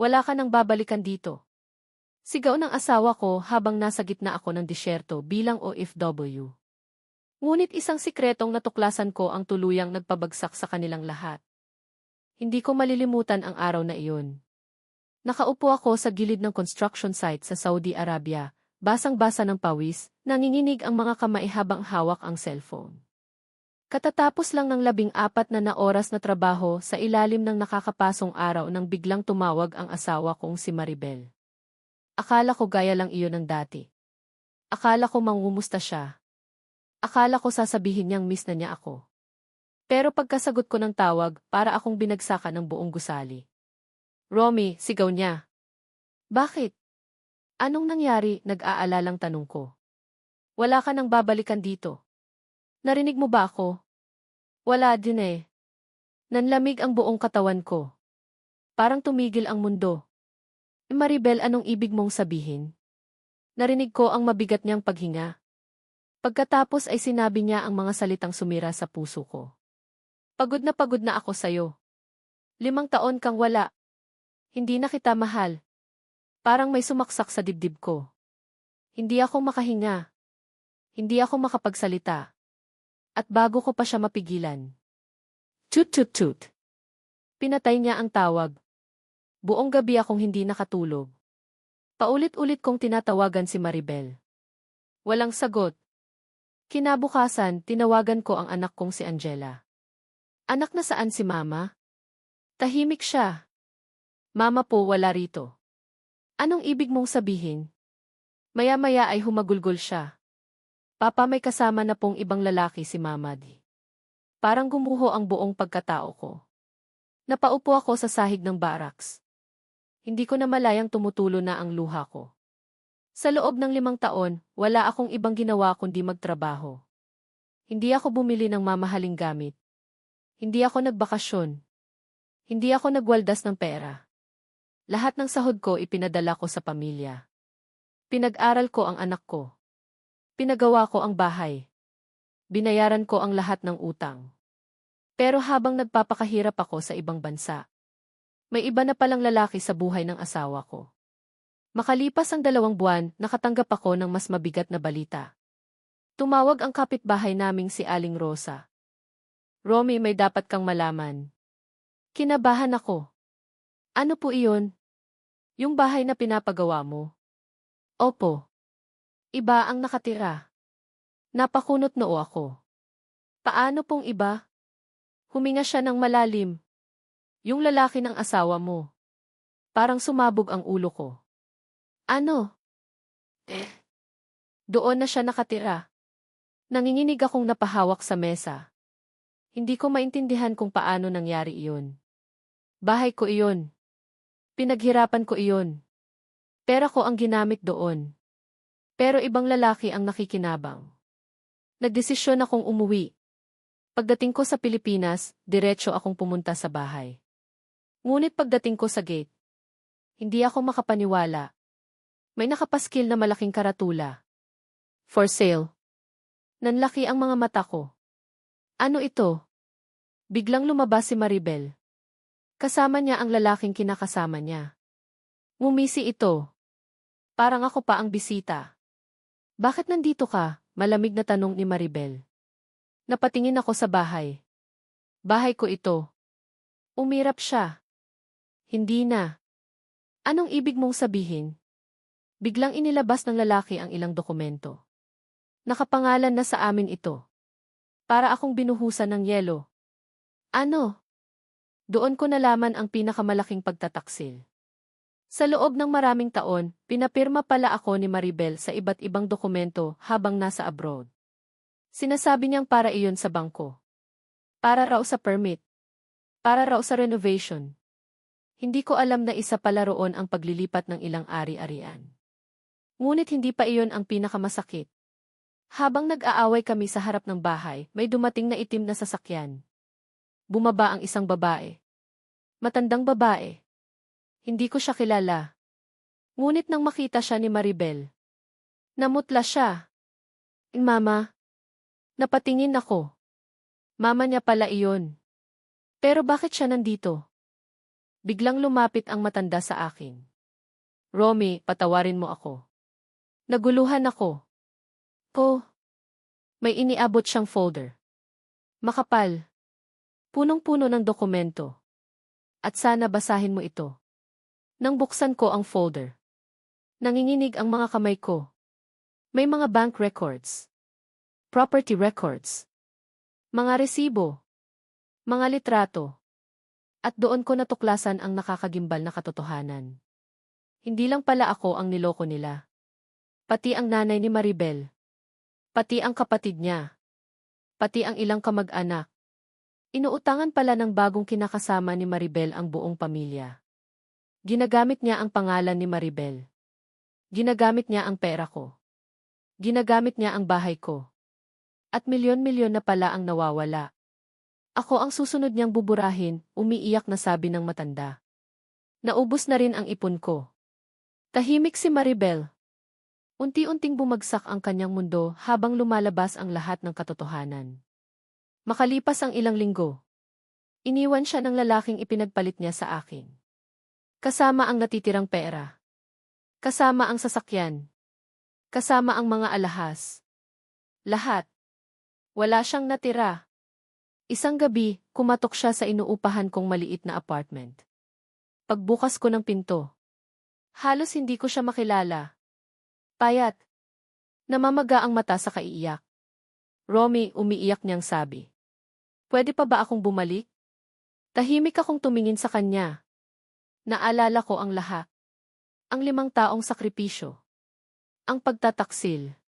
Wala ka nang babalikan dito. Sigaw ng asawa ko habang nasa gitna ako ng disyerto bilang OFW. Ngunit isang sikretong natuklasan ko ang tuluyang nagpabagsak sa kanilang lahat. Hindi ko malilimutan ang araw na iyon. Nakaupo ako sa gilid ng construction site sa Saudi Arabia, basang-basa ng pawis, nanginginig ang mga kamay habang hawak ang cellphone. Katatapos lang ng 14 na oras na trabaho sa ilalim ng nakakapasong araw nang biglang tumawag ang asawa kong si Maribel. Akala ko gaya lang iyon ng dati. Akala ko mangumusta siya. Akala ko sasabihin niyang miss na niya ako. Pero pagkasagot ko ng tawag, para akong binagsakan ng buong gusali. Romy, sigaw niya. Bakit? Anong nangyari? Nag-aalalang tanong ko. Wala ka nang babalikan dito. Narinig mo ba ako? Wala din eh. Nanlamig ang buong katawan ko. Parang tumigil ang mundo. Maribel, anong ibig mong sabihin? Narinig ko ang mabigat niyang paghinga. Pagkatapos ay sinabi niya ang mga salitang sumira sa puso ko. Pagod na ako sa'yo. 5 taon kang wala. Hindi na kita mahal. Parang may sumaksak sa dibdib ko. Hindi ako makahinga. Hindi ako makapagsalita. At bago ko pa siya mapigilan. Tut. Pinatay niya ang tawag. Buong gabi akong hindi nakatulog. Paulit-ulit kong tinatawagan si Maribel. Walang sagot. Kinabukasan, tinawagan ko ang anak kong si Angela. Anak, na saan si Mama? Tahimik siya. Mama po, wala rito. Anong ibig mong sabihin? Maya-maya ay humagulgol siya. Papa, may kasama na pong ibang lalaki si Mama di. Parang gumuho ang buong pagkatao ko. Napaupo ako sa sahig ng barracks. Hindi ko na malayang tumutulo na ang luha ko. Sa loob ng 5 taon, wala akong ibang ginawa kundi magtrabaho. Hindi ako bumili ng mamahaling gamit. Hindi ako nagbakasyon. Hindi ako nagwaldas ng pera. Lahat ng sahod ko ipinadala ko sa pamilya. Pinag-aral ko ang anak ko. Pinagawa ko ang bahay. Binayaran ko ang lahat ng utang. Pero habang nagpapakahirap ako sa ibang bansa, may iba na palang lalaki sa buhay ng asawa ko. Makalipas ang 2 buwan, nakatanggap ako ng mas mabigat na balita. Tumawag ang kapitbahay naming si Aling Rosa. Romy, may dapat kang malaman. Kinabahan ako. Ano po iyon? Yung bahay na pinapagawa mo? Opo. Iba ang nakatira. Napakunot noo ako. Paano pong iba? Huminga siya ng malalim. Yung lalaki ng asawa mo. Parang sumabog ang ulo ko. Ano? Doon na siya nakatira. Nanginginig akong napahawak sa mesa. Hindi ko maintindihan kung paano nangyari iyon. Bahay ko iyon. Pinaghirapan ko iyon. Pera ko ang ginamit doon. Pero ibang lalaki ang nakikinabang. Nagdesisyon akong umuwi. Pagdating ko sa Pilipinas, diretso akong pumunta sa bahay. Ngunit pagdating ko sa gate, hindi ako makapaniwala. May nakapaskil na malaking karatula. For sale. Nanlaki ang mga mata ko. Ano ito? Biglang lumabas si Maribel. Kasama niya ang lalaking kinakasama niya. Ngumisi ito. Parang ako pa ang bisita. Bakit nandito ka? Malamig na tanong ni Maribel. Napatingin ako sa bahay. Bahay ko ito. Umirap siya. Hindi na. Anong ibig mong sabihin? Biglang inilabas ng lalaki ang ilang dokumento. Nakapangalan na sa amin ito. Para akong binuhusan ng yelo. Ano? Doon ko nalaman ang pinakamalaking pagtataksil. Sa loob ng maraming taon, pinapirma pala ako ni Maribel sa iba't ibang dokumento habang nasa abroad. Sinasabi niyang para iyon sa bangko. Para raw sa permit. Para raw sa renovation. Hindi ko alam na isa pala roon ang paglilipat ng ilang ari-arian. Ngunit hindi pa iyon ang pinakamasakit. Habang nag-aaway kami sa harap ng bahay, may dumating na itim na sasakyan. Bumaba ang isang babae. Matandang babae. Hindi ko siya kilala. Ngunit nang makita siya ni Maribel, namutla siya. Mama. Napatingin ako. Mama niya pala iyon. Pero bakit siya nandito? Biglang lumapit ang matanda sa akin. Romy, patawarin mo ako. Naguluhan ako. Po, may iniabot siyang folder. Makapal. Punong-puno ng dokumento. At sana basahin mo ito. Nang buksan ko ang folder. Nanginginig ang mga kamay ko. May mga bank records. Property records. Mga resibo. Mga litrato. At doon ko natuklasan ang nakakagimbal na katotohanan. Hindi lang pala ako ang niloko nila. Pati ang nanay ni Maribel. Pati ang kapatid niya. Pati ang ilang kamag-anak. Inuutangan pala ng bagong kinakasama ni Maribel ang buong pamilya. Ginagamit niya ang pangalan ni Maribel. Ginagamit niya ang pera ko. Ginagamit niya ang bahay ko. At milyon-milyon na pala ang nawawala. Ako ang susunod niyang buburahin, umiiyak na sabi ng matanda. Naubos na rin ang ipon ko. Tahimik si Maribel. Unti-unting bumagsak ang kanyang mundo habang lumalabas ang lahat ng katotohanan. Makalipas ang ilang linggo, iniwan siya ng lalaking ipinagpalit niya sa akin. Kasama ang natitirang pera. Kasama ang sasakyan. Kasama ang mga alahas. Lahat. Wala siyang natira. Isang gabi, kumatok siya sa inuupahan kong maliit na apartment. Pagbukas ko ng pinto, halos hindi ko siya makilala. Payat. Namamaga ang mata sa kaiiyak. Romy, umiiyak niyang sabi. Pwede pa ba akong bumalik? Tahimik akong tumingin sa kanya. Naalala ko ang lahat. Ang 5 taong sakripisyo. Ang pagtataksil.